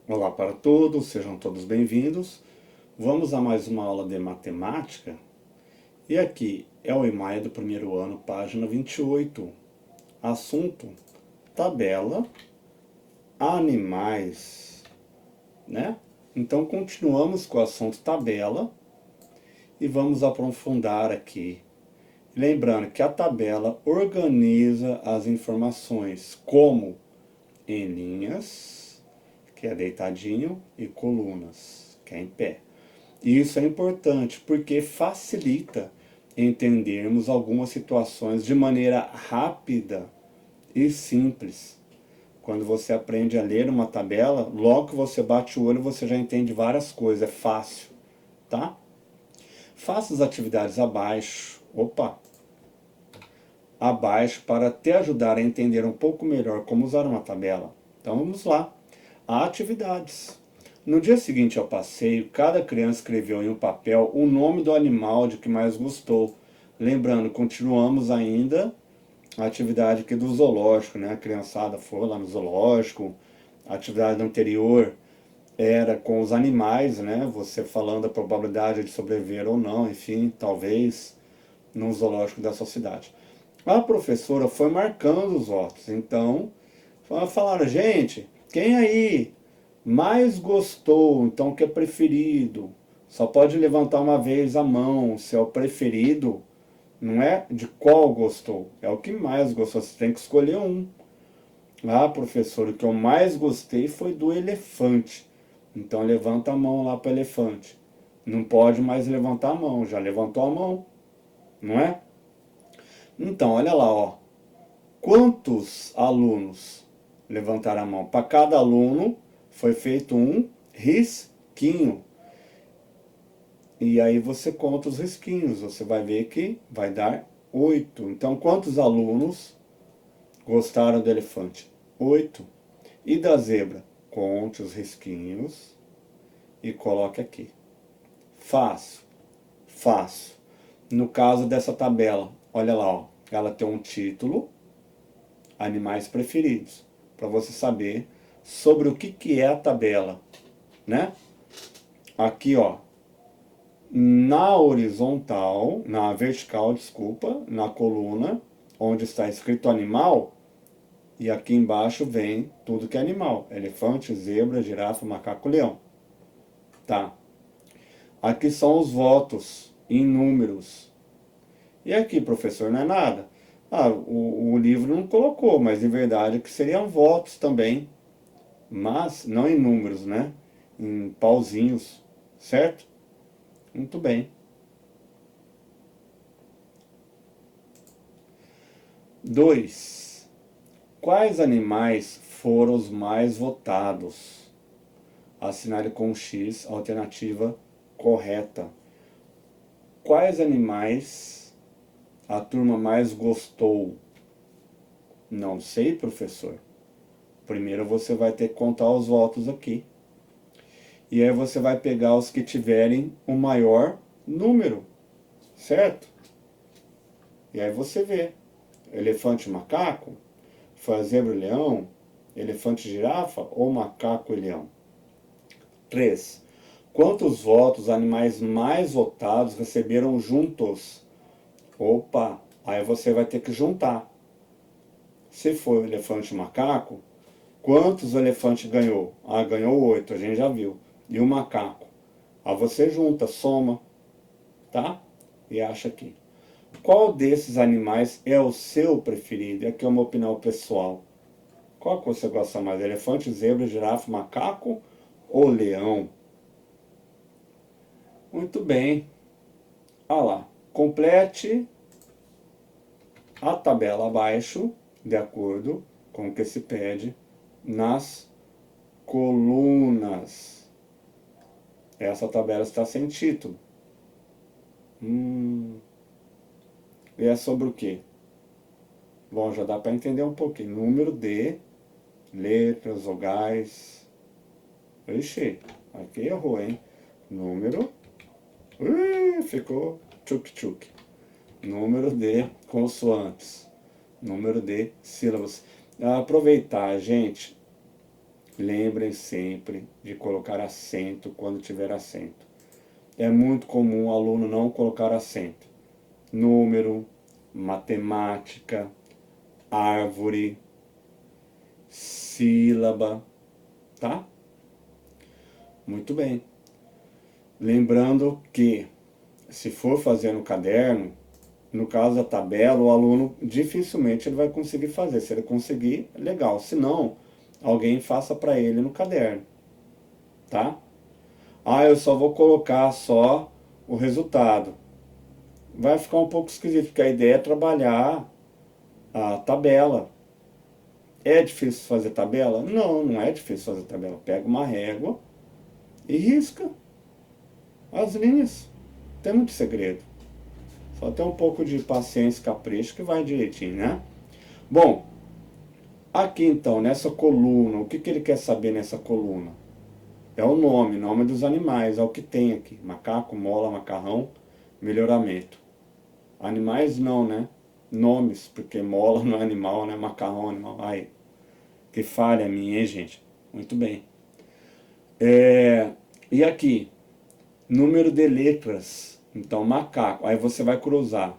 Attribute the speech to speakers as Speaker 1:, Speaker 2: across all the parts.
Speaker 1: Olá para todos, sejam todos bem-vindos. Vamos a mais uma aula de matemática. E aqui é o EMAE do primeiro ano, página 28. Assunto: tabela, animais, né? Então continuamos com o assunto tabela e vamos aprofundar aqui. Lembrando que a tabela organiza as informações como em linhas, que é deitadinho, e colunas, que é em pé. E isso é importante porque facilita entendermos algumas situações de maneira rápida e simples. Quando você aprende a ler uma tabela, logo que você bate o olho, você já entende várias coisas, é fácil, tá? Faça as atividades abaixo, abaixo para te ajudar a entender um pouco melhor como usar uma tabela. Então vamos lá. Atividades. No dia seguinte ao passeio, cada criança escreveu em um papel o nome do animal de que mais gostou. Lembrando, continuamos ainda a atividade aqui do zoológico, né? A criançada foi lá no zoológico. A atividade anterior era com os animais, né? Você falando a probabilidade de sobreviver ou não, enfim, talvez num zoológico da sua cidade. A professora foi marcando os votos, então falaram, gente, quem aí mais gostou, então que é preferido? Só pode levantar uma vez a mão, se é o preferido, não é de qual gostou, é o que mais gostou, você tem que escolher um. Ah, professor, o que eu mais gostei foi do elefante. Então levanta a mão lá para o elefante. Não pode mais levantar a mão, já levantou a mão, não é? Então, olha lá, ó. Quantos alunos levantaram a mão? Para cada aluno foi feito um risquinho. E aí você conta os risquinhos, você vai ver que vai dar 8. Então, quantos alunos gostaram do elefante? 8. E da zebra? Conte os risquinhos e coloque aqui. Fácil, fácil. No caso dessa tabela, olha lá, ó, ela tem um título, animais preferidos, para você saber sobre o que é a tabela, né? Aqui, ó, na horizontal, na vertical, desculpa, na coluna, onde está escrito animal, e aqui embaixo vem tudo que é animal: elefante, zebra, girafa, macaco, leão. Tá. Aqui são os votos em números. E aqui, professor, não é nada. Ah, o livro não colocou, mas em verdade que seriam votos também. Mas não em números, né? Em pauzinhos, certo? Muito bem. 2. Quais animais foram os mais votados? Assinale com X a alternativa correta. Quais animais a turma mais gostou? Não sei, professor. Primeiro você vai ter que contar os votos aqui. E aí você vai pegar os que tiverem o maior número, certo? E aí você vê. Elefante e macaco? Foi a zebra e leão? Elefante e girafa ou macaco e leão? 3. Quantos votos os animais mais votados receberam juntos? Opa, aí você vai ter que juntar. Se for o elefante e macaco, quantos o elefante ganhou? Ah, ganhou 8, a gente já viu. E o macaco? Aí você junta, soma, tá? E acha aqui. Qual desses animais é o seu preferido? Aqui é uma opinião pessoal. Qual que você gosta mais? Elefante, zebra, girafa, macaco ou leão? Muito bem. Ah lá. Complete a tabela abaixo, de acordo com o que se pede, nas colunas. Essa tabela está sem título. E é sobre o quê? Bom, já dá para entender um pouquinho. Número de letras, vogais. Ixi, aqui errou, hein? Número. Ficou tchuk-tchuk. Número de consoantes. Número de sílabas. Aproveitar, gente. lembrem sempre de colocar acento quando tiver acento. É muito comum o aluno não colocar acento. Número, matemática, árvore, sílaba, tá? Muito bem. Lembrando que, se for fazer no caderno, no caso da tabela, o aluno dificilmente ele vai conseguir fazer. Se ele conseguir, legal. Se não, alguém faça para ele no caderno, tá? Ah, eu só vou colocar só o resultado. Vai ficar um pouco esquisito, porque a ideia é trabalhar a tabela. É difícil fazer tabela? Não, não é difícil fazer tabela. Pega uma régua e risca as linhas. Não tem muito segredo. Só tem um pouco de paciência e capricho que vai direitinho, né? Bom, aqui então, nessa coluna, o que ele quer saber nessa coluna? É o nome dos animais, é o que tem aqui. Macaco, mola, macarrão, melhoramento. Animais não, né? Nomes, porque mola não é animal, né? Macarrão é animal. Ai, que falha minha, hein, gente? Muito bem. E aqui, número de letras. Então, macaco. Aí você vai cruzar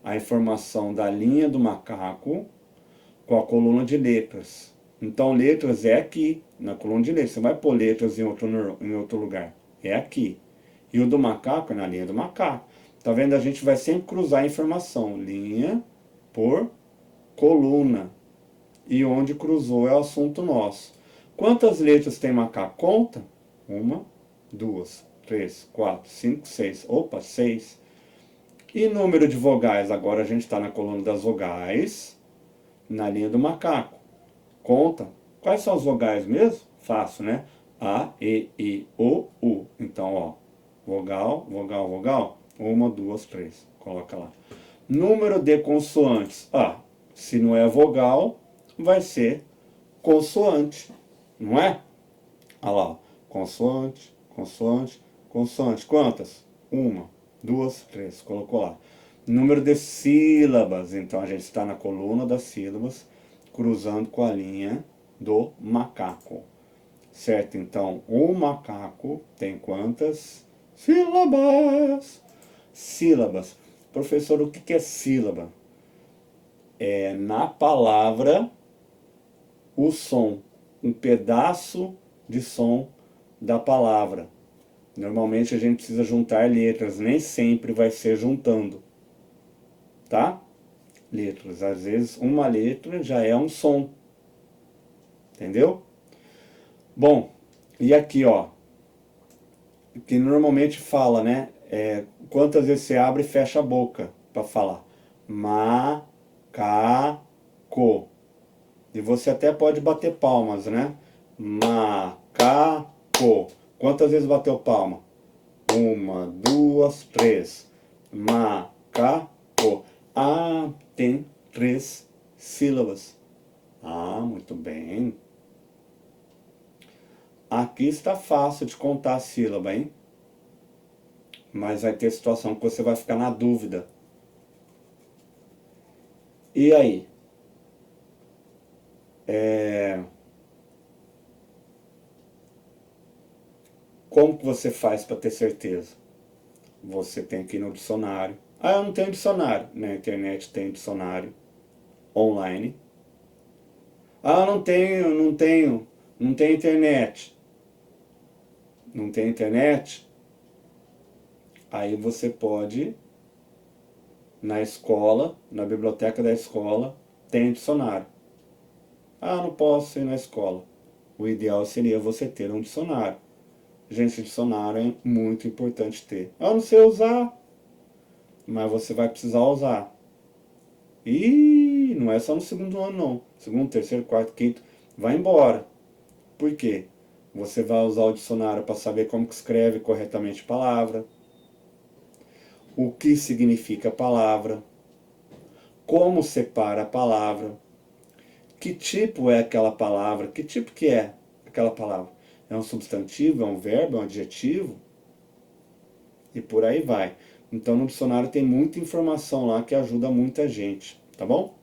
Speaker 1: a informação da linha do macaco com a coluna de letras. Então, letras é aqui, na coluna de letras. Você vai pôr letras em outro lugar. É aqui. E o do macaco é na linha do macaco. Tá vendo? A gente vai sempre cruzar a informação. Linha por coluna. E onde cruzou é o assunto nosso. Quantas letras tem macaco? Conta. 1, 2, 3, 4, 5, 6. Opa, 6. E número de vogais? Agora a gente está na coluna das vogais, na linha do macaco. Conta. Quais são as vogais mesmo? Fácil, né? A, E, I, O, U. Então, ó, vogal, vogal, vogal. 1, 2, 3. Coloca lá. Número de consoantes. Ah, se não é vogal, vai ser consoante, não é? Olha lá, consoante, consoante, consoante. Quantas? 1, 2, 3. Colocou lá. Número de sílabas. Então a gente está na coluna das sílabas, cruzando com a linha do macaco. Certo? Então, o macaco tem quantas sílabas? Sílabas. Professor, o que é sílaba? É na palavra o som, um pedaço de som da palavra. Normalmente a gente precisa juntar letras, nem sempre vai ser juntando, tá? Letras, às vezes uma letra já é um som, entendeu? Bom, e aqui ó, que normalmente fala, né? Quantas vezes você abre e fecha a boca para falar? Macaco. E você até pode bater palmas, né? Macaco. Quantas vezes bateu palma? 1, 2, 3. Macaco. Ah, tem 3 sílabas. Ah, muito bem. Aqui está fácil de contar a sílaba, hein? Mas vai ter situação que você vai ficar na dúvida. E aí? Como que você faz para ter certeza? Você tem que ir no dicionário. Ah, eu não tenho dicionário. Na internet tem dicionário online. Ah, não tenho internet. Não tem internet? Aí você pode, na escola, na biblioteca da escola, tem dicionário. Ah, não posso ir na escola. O ideal seria você ter um dicionário. Gente, dicionário é muito importante ter. Eu não sei usar, mas você vai precisar usar. E não é só no segundo ano não. Segundo, terceiro, quarto, quinto, vai embora. Por quê? Você vai usar o dicionário para saber como que escreve corretamente a palavra, o que significa a palavra, como separa a palavra, que tipo é aquela palavra, que tipo que é aquela palavra. É um substantivo, é um verbo, é um adjetivo? E por aí vai. Então no dicionário tem muita informação lá que ajuda muita gente, tá bom?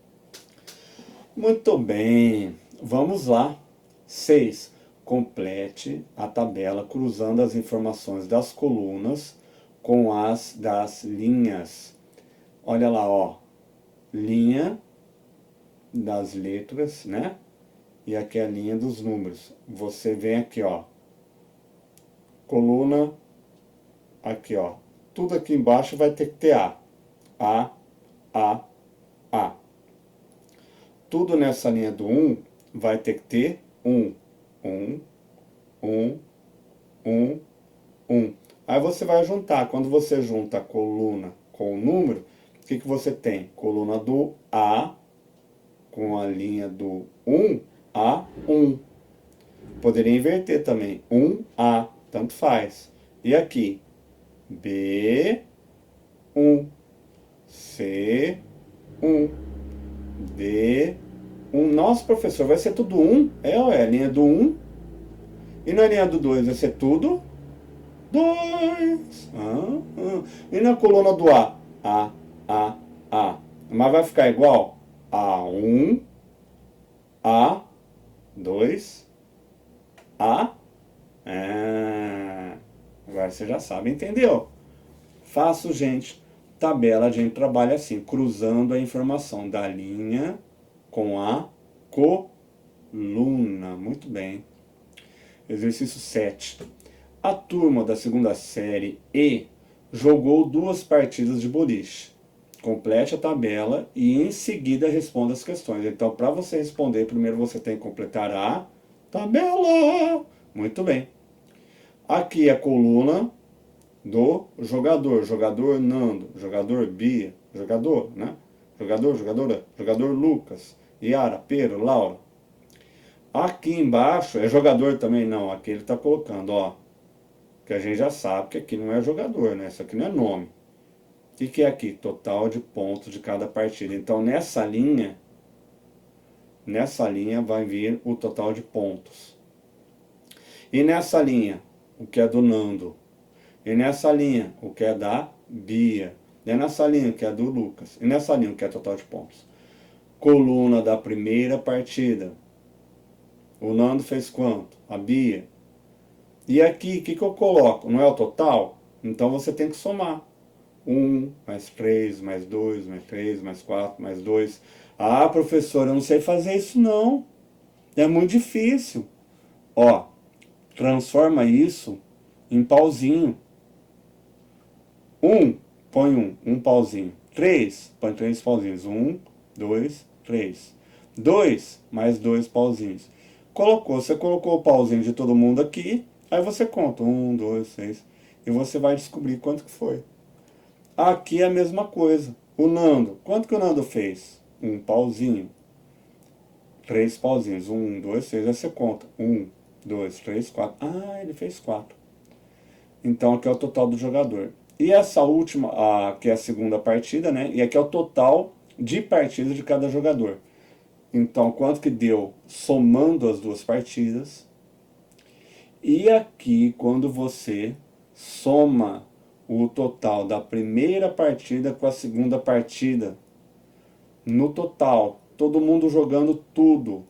Speaker 1: Muito bem, vamos lá. 6. Complete a tabela cruzando as informações das colunas com as das linhas. Olha lá, ó. Linha das letras, né? E aqui é a linha dos números. Você vem aqui, ó. Coluna, aqui, ó. Tudo aqui embaixo vai ter que ter A. A, A, A. Tudo nessa linha do 1 vai ter que ter 1. 1, 1, 1, 1. Aí você vai juntar. Quando você junta a coluna com o número, o que você tem? Coluna do A com a linha do 1, A1. Poderia inverter também. 1A, tanto faz. E aqui? B1, C1, D1. Nossa, professor, vai ser tudo 1? É, a linha do 1. E na linha do 2 vai ser tudo 2. E na coluna do A? A. Mas vai ficar igual? A1, A2, A. Agora você já sabe, entendeu? Fácil, gente. Tabela, a gente trabalha assim, cruzando a informação da linha com a coluna. Muito bem. Exercício 7. A turma da segunda série E jogou 2 partidas de boliche. Complete a tabela e em seguida responda as questões. Então, para você responder, primeiro você tem que completar a tabela. Muito bem. Aqui é a coluna do jogador. Jogador Nando, jogador Bia, jogador, né? Jogador, jogadora, jogador Lucas, Yara, Pedro, Laura. Aqui embaixo é jogador também? Não, aqui ele está colocando, ó. Que a gente já sabe que aqui não é jogador, né? Isso aqui não é nome. O que é aqui? Total de pontos de cada partida. Então nessa linha vai vir o total de pontos. E nessa linha, o que é do Nando. E nessa linha, o que é da Bia. E nessa linha, o que é do Lucas. E nessa linha, o que é total de pontos. Coluna da primeira partida. O Nando fez quanto? A Bia. E aqui, o que eu coloco? Não é o total? Então você tem que somar. 1, mais 3, mais 2, mais 3, mais 4, mais 2. Ah, professor, eu não sei fazer isso não. É muito difícil. Ó, transforma isso em pauzinho. 1, põe um pauzinho. 3, põe 3 pauzinhos. 1, 2, 3. 2, mais 2 pauzinhos. Você colocou o pauzinho de todo mundo aqui, aí você conta. 1, 2, 3. E você vai descobrir quanto que foi. Aqui é a mesma coisa. O Nando, quanto que o Nando fez? Um pauzinho. 3 pauzinhos. 1, 2, 3. Aí você conta. 1, 2, 3, 4. Ah, ele fez 4. Então aqui é o total do jogador. E essa última, que é a segunda partida, né? E aqui é o total de partidas de cada jogador. Então, quanto que deu somando as 2 partidas. E aqui, quando você soma o total da primeira partida com a segunda partida, no total, todo mundo jogando tudo,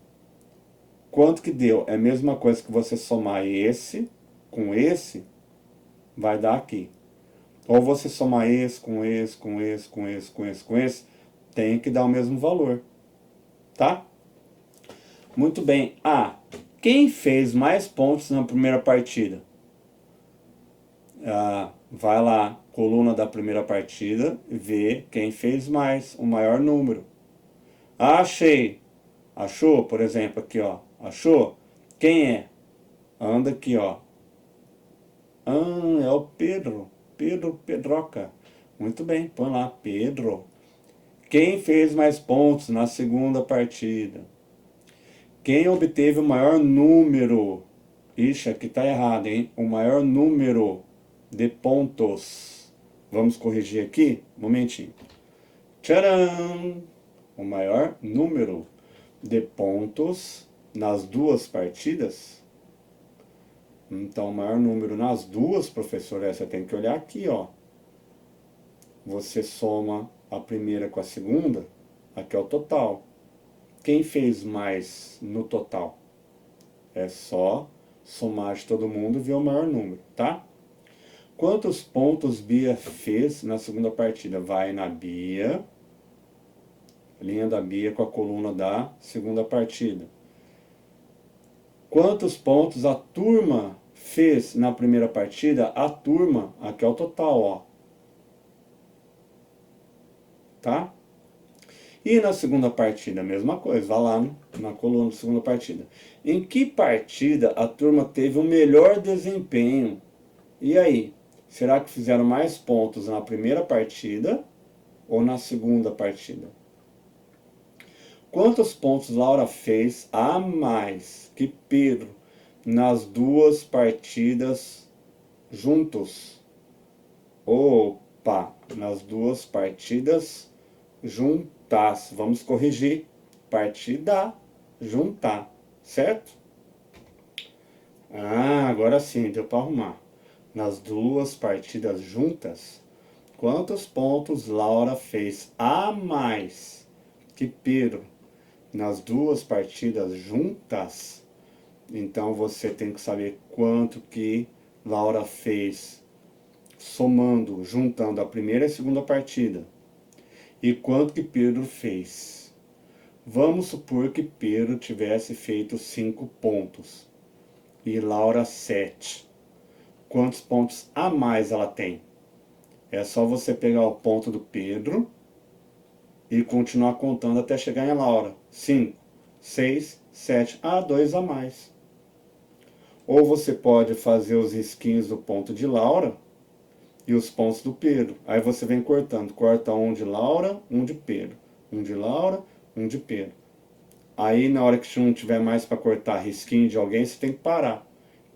Speaker 1: quanto que deu? É a mesma coisa que você somar esse com esse, vai dar aqui. Ou você somar esse com esse, com esse, com esse, com esse, com esse, tem que dar o mesmo valor. Tá? Muito bem. Quem fez mais pontos na primeira partida? Vai lá, coluna da primeira partida, vê quem fez mais, o maior número. Achei. Achou, por exemplo, aqui, ó. Achou? Quem é? Anda aqui, ó. É o Pedro. Pedro Pedroca. Muito bem, põe lá, Pedro. Quem fez mais pontos na segunda partida? Quem obteve o maior número? Ixi, aqui tá errado, hein? O maior número de pontos. Vamos corrigir aqui? Um momentinho. Tcharam! O maior número de pontos nas 2 partidas. Então, o maior número nas 2, professor, você tem que olhar aqui, ó. Você soma a primeira com a segunda, aqui é o total. Quem fez mais no total? É só somar de todo mundo e ver o maior número, tá? Quantos pontos Bia fez na segunda partida? Vai na Bia, linha da Bia com a coluna da segunda partida. Quantos pontos a turma fez na primeira partida? A turma, aqui é o total, ó. Tá? E na segunda partida, a mesma coisa, vai lá na coluna da segunda partida. Em que partida a turma teve o melhor desempenho? E aí? Será que fizeram mais pontos na primeira partida ou na segunda partida? Quantos pontos Laura fez a mais que Pedro nas duas partidas juntos? Opa, nas duas partidas juntas. Vamos corrigir. Partida, juntar, certo? Ah, agora sim, deu para arrumar. Nas duas partidas juntas, quantos pontos Laura fez a mais que Pedro nas duas partidas juntas? Então você tem que saber quanto que Laura fez somando, juntando a primeira e a segunda partida. E quanto que Pedro fez? Vamos supor que Pedro tivesse feito 5 pontos e Laura 7. Quantos pontos a mais ela tem? É só você pegar o ponto do Pedro e continuar contando até chegar em Laura. 5, 6, 7. Ah, 2 a mais. Ou você pode fazer os risquinhos do ponto de Laura e os pontos do Pedro. Aí você vem cortando. Corta um de Laura, um de Pedro. Um de Laura, um de Pedro. Aí na hora que não tiver mais para cortar risquinho de alguém, você tem que parar.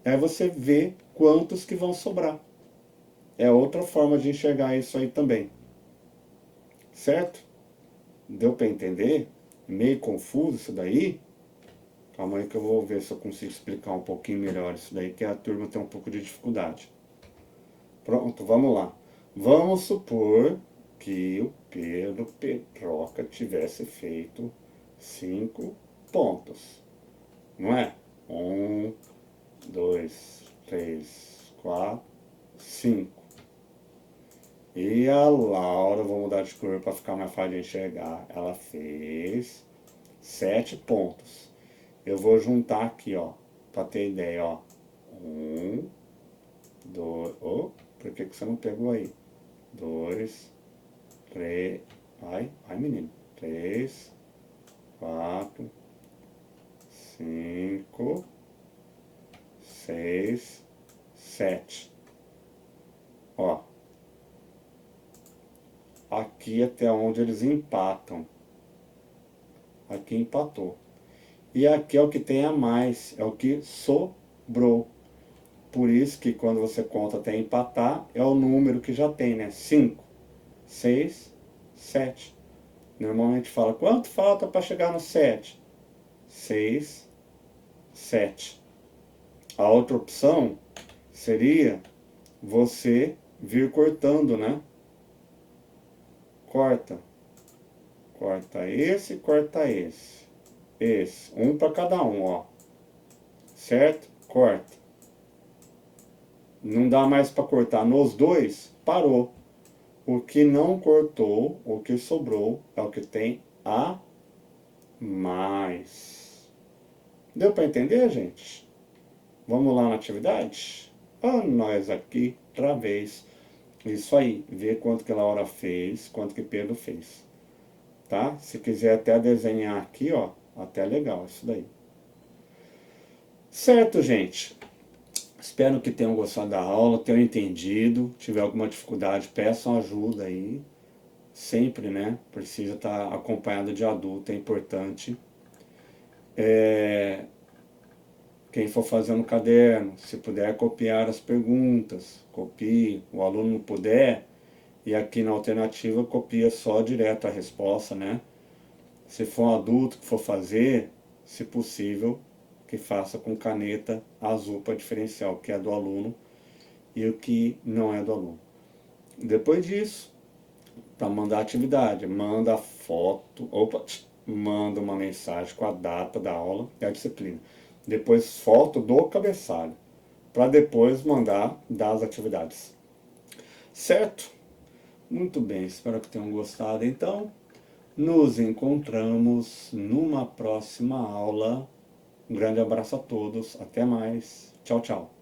Speaker 1: Aí você vê quantos que vão sobrar. É outra forma de enxergar isso aí também. Certo? Deu para entender? Meio confuso isso daí? Calma aí que eu vou ver se eu consigo explicar um pouquinho melhor isso daí, que a turma tem um pouco de dificuldade. Pronto, vamos lá. Vamos supor que o Pedro Pedroca tivesse feito 5 pontos. Não é? 1, 2, 3, 4, 5. E a Laura, vou mudar de cor para ficar mais fácil de enxergar. Ela fez 7 pontos. Eu vou juntar aqui, ó, para ter ideia, ó. 1, 2, oh, por que você não pegou aí? 2, 3, vai menino. 3, 4, 5, 6, 7. Ó, aqui até onde eles empatam. Aqui empatou. E aqui é o que tem a mais, é o que sobrou. Por isso que quando você conta até empatar, é o número que já tem, né? 5, 6, 7. Normalmente fala, quanto falta para chegar no 7? 6, 7. A outra opção seria você vir cortando, né? Corta. Corta esse, corta esse. Esse. Um para cada um, ó. Certo? Corta. Não dá mais para cortar nos dois, parou. O que não cortou, o que sobrou, é o que tem a mais. Deu para entender, gente? Vamos lá na atividade? Ah, nós aqui, outra vez. Isso aí, ver quanto que a Laura fez, quanto que Pedro fez. Tá? Se quiser até desenhar aqui, ó, até legal isso daí. Certo, gente? Espero que tenham gostado da aula, tenham entendido. Se tiver alguma dificuldade, peçam ajuda aí. Sempre, né? Precisa estar acompanhado de adulto, é importante. Quem for fazer no caderno, se puder copiar as perguntas, copie. O aluno não puder, e aqui na alternativa copia só direto a resposta, né? Se for um adulto que for fazer, se possível, que faça com caneta azul para diferenciar o que é do aluno e o que não é do aluno. Depois disso, para mandar a atividade, manda a foto, manda uma mensagem com a data da aula e a disciplina. depois foto do cabeçalho, para depois mandar das atividades. Certo? Muito bem, espero que tenham gostado. Então, nos encontramos numa próxima aula. Um grande abraço a todos, até mais. Tchau, tchau.